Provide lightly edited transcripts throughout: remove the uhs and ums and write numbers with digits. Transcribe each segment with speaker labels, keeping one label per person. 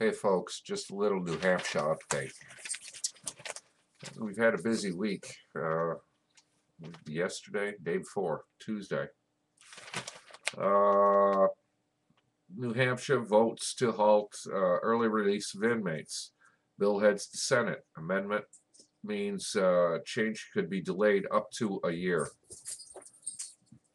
Speaker 1: Hey folks, just a little New Hampshire update. We've had a busy week. Yesterday, day before, Tuesday. Uh, New Hampshire votes to halt early release of inmates. Bill heads to Senate. Amendment means change could be delayed up to a year.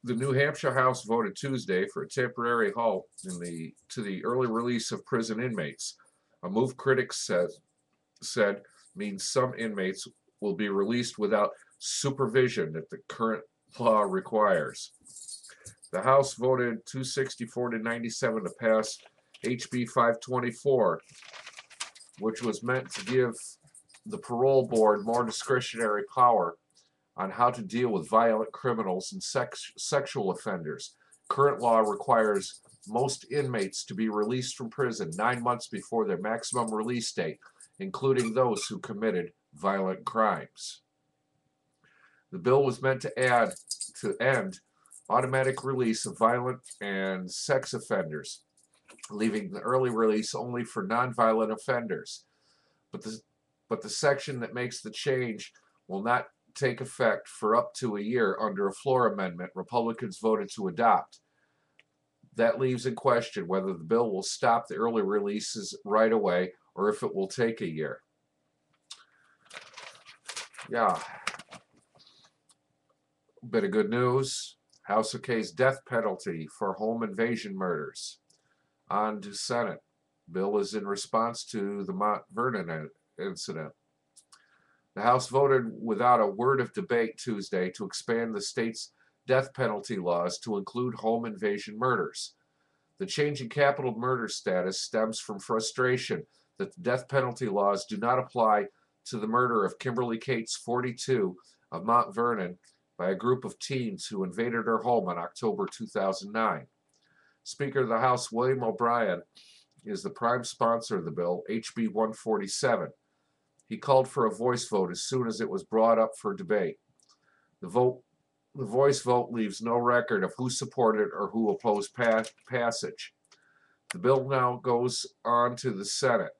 Speaker 1: The New Hampshire House voted Tuesday for a temporary halt to the early release of prison inmates. A move critics said means some inmates will be released without supervision that the current law requires. The House voted 264 to 97 to pass HB 524, which was meant to give the parole board more discretionary power on how to deal with violent criminals and sexual offenders. Current law requires most inmates to be released from prison 9 months before their maximum release date, including those who committed violent crimes. The bill was meant to end automatic release of violent and sex offenders, leaving the early release only for nonviolent offenders. But the section that makes the change will not take effect for up to a year under a floor amendment Republicans voted to adopt. That leaves in question whether the bill will stop the early releases right away or if it will take a year. Yeah. Bit of good news. House okays death penalty for home invasion murders. On to Senate. Bill is in response to the Mount Vernon incident. The House voted without a word of debate Tuesday to expand the state's death penalty laws to include home invasion murders. The change in capital murder status stems from frustration that the death penalty laws do not apply to the murder of Kimberly Cates, 42, of Mount Vernon by a group of teens who invaded her home in October 2009. Speaker of the House William O'Brien is the prime sponsor of the bill, HB 147. He called for a voice vote as soon as it was brought up for debate. The voice vote leaves no record of who supported or who opposed passage. The bill now goes on to the Senate.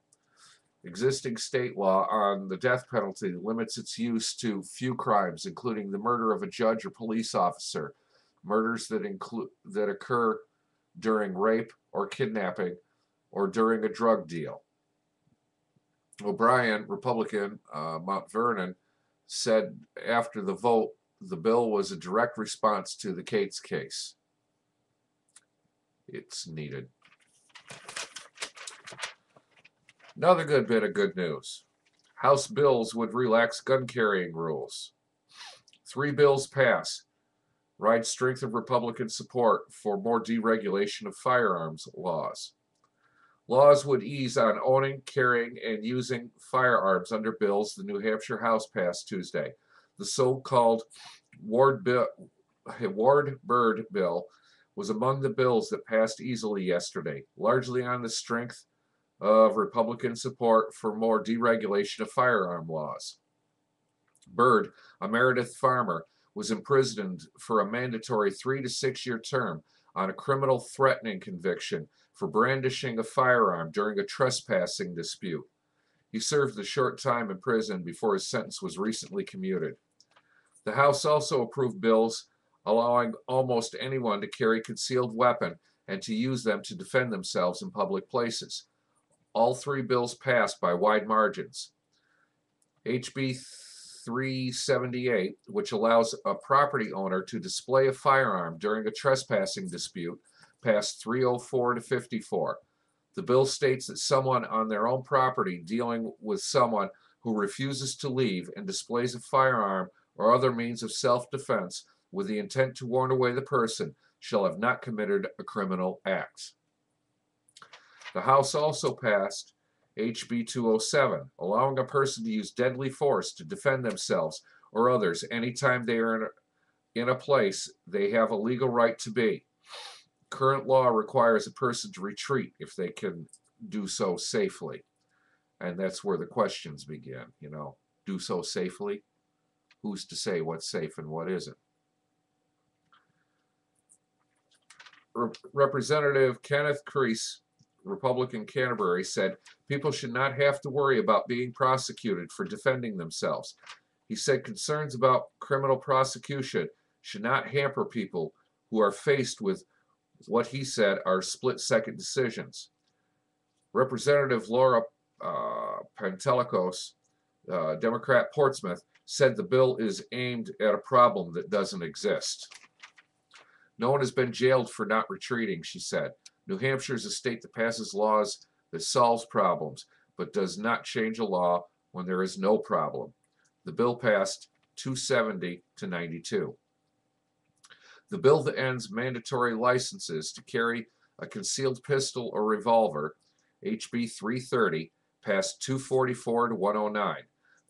Speaker 1: Existing state law on the death penalty limits its use to few crimes, including the murder of a judge or police officer, murders that occur during rape or kidnapping, or during a drug deal. O'Brien, Republican, Mount Vernon, said after the vote the bill was a direct response to the Cates case. It's needed. Another good bit of good news. House bills would relax gun carrying rules. 3 bills pass. Ride strength of Republican support for more deregulation of firearms laws. Laws would ease on owning, carrying, and using firearms under bills the New Hampshire House passed Tuesday. The so-called Ward-Byrd bill was among the bills that passed easily yesterday, largely on the strength of Republican support for more deregulation of firearm laws. Byrd, a Meredith farmer, was imprisoned for a mandatory 3 to 6 year term on a criminal threatening conviction for brandishing a firearm during a trespassing dispute. He served a short time in prison before his sentence was recently commuted. The House also approved bills allowing almost anyone to carry a concealed weapon and to use them to defend themselves in public places. All 3 bills passed by wide margins. HB 378, which allows a property owner to display a firearm during a trespassing dispute, passed 304 to 54. The bill states that someone on their own property dealing with someone who refuses to leave and displays a firearm or other means of self-defense with the intent to warn away the person shall have not committed a criminal act. The House also passed HB 207, allowing a person to use deadly force to defend themselves or others anytime they are in a place they have a legal right to be. Current law requires a person to retreat if they can do so safely. And that's where the questions begin, do so safely? Who's to say what's safe and what isn't? Representative Kenneth Crease Republican Canterbury, said people should not have to worry about being prosecuted for defending themselves. He said concerns about criminal prosecution should not hamper people who are faced with what he said are split-second decisions. Representative Laura Pantelikos, Democrat Portsmouth, said the bill is aimed at a problem that doesn't exist. No one has been jailed for not retreating, she said. New Hampshire is a state that passes laws that solves problems, but does not change a law when there is no problem. The bill passed 270 to 92. The bill that ends mandatory licenses to carry a concealed pistol or revolver, HB 330, passed 244 to 109.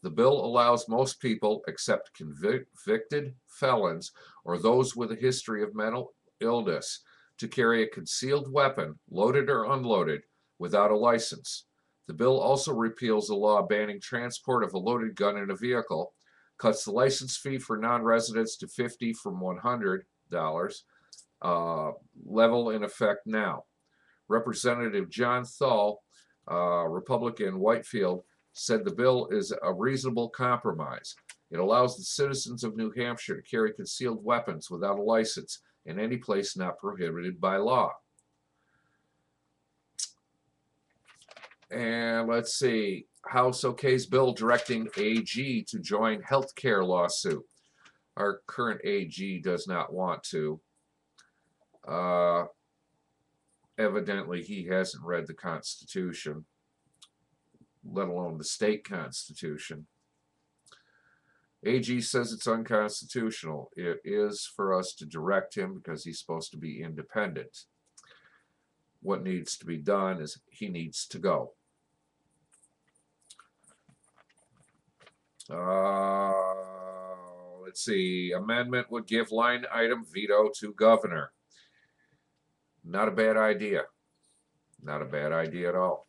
Speaker 1: The bill allows most people, except convicted felons or those with a history of mental illness, to carry a concealed weapon, loaded or unloaded, without a license. The bill also repeals a law banning transport of a loaded gun in a vehicle, cuts the license fee for non-residents to $50 from $100, level in effect now. Representative John Thal, Republican Whitefield, said the bill is a reasonable compromise. It allows the citizens of New Hampshire to carry concealed weapons without a license in any place not prohibited by law. And let's see, House okays bill directing AG to join healthcare lawsuit. Our current AG does not want to. Evidently, he hasn't read the Constitution, let alone the state constitution. AG says it's unconstitutional. It is for us to direct him because he's supposed to be independent. What needs to be done is he needs to go. Let's see. Amendment would give line item veto to governor. Not a bad idea. Not a bad idea at all.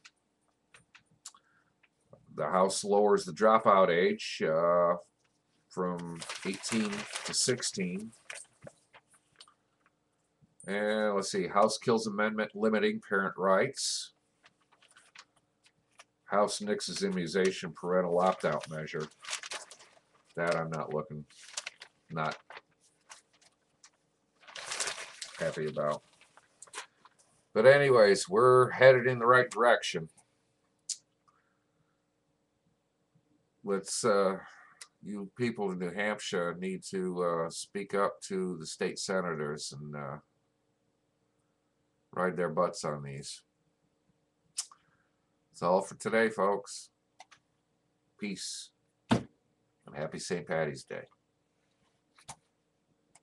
Speaker 1: The House lowers the dropout age from 18 to 16. And let's see, House kills amendment limiting parent rights. House nixes immunization parental opt-out measure. That I'm not happy about. But anyways, we're headed in the right direction. Let's, you people in New Hampshire need to speak up to the state senators and ride their butts on these. That's all for today, folks. Peace. And happy St. Paddy's Day.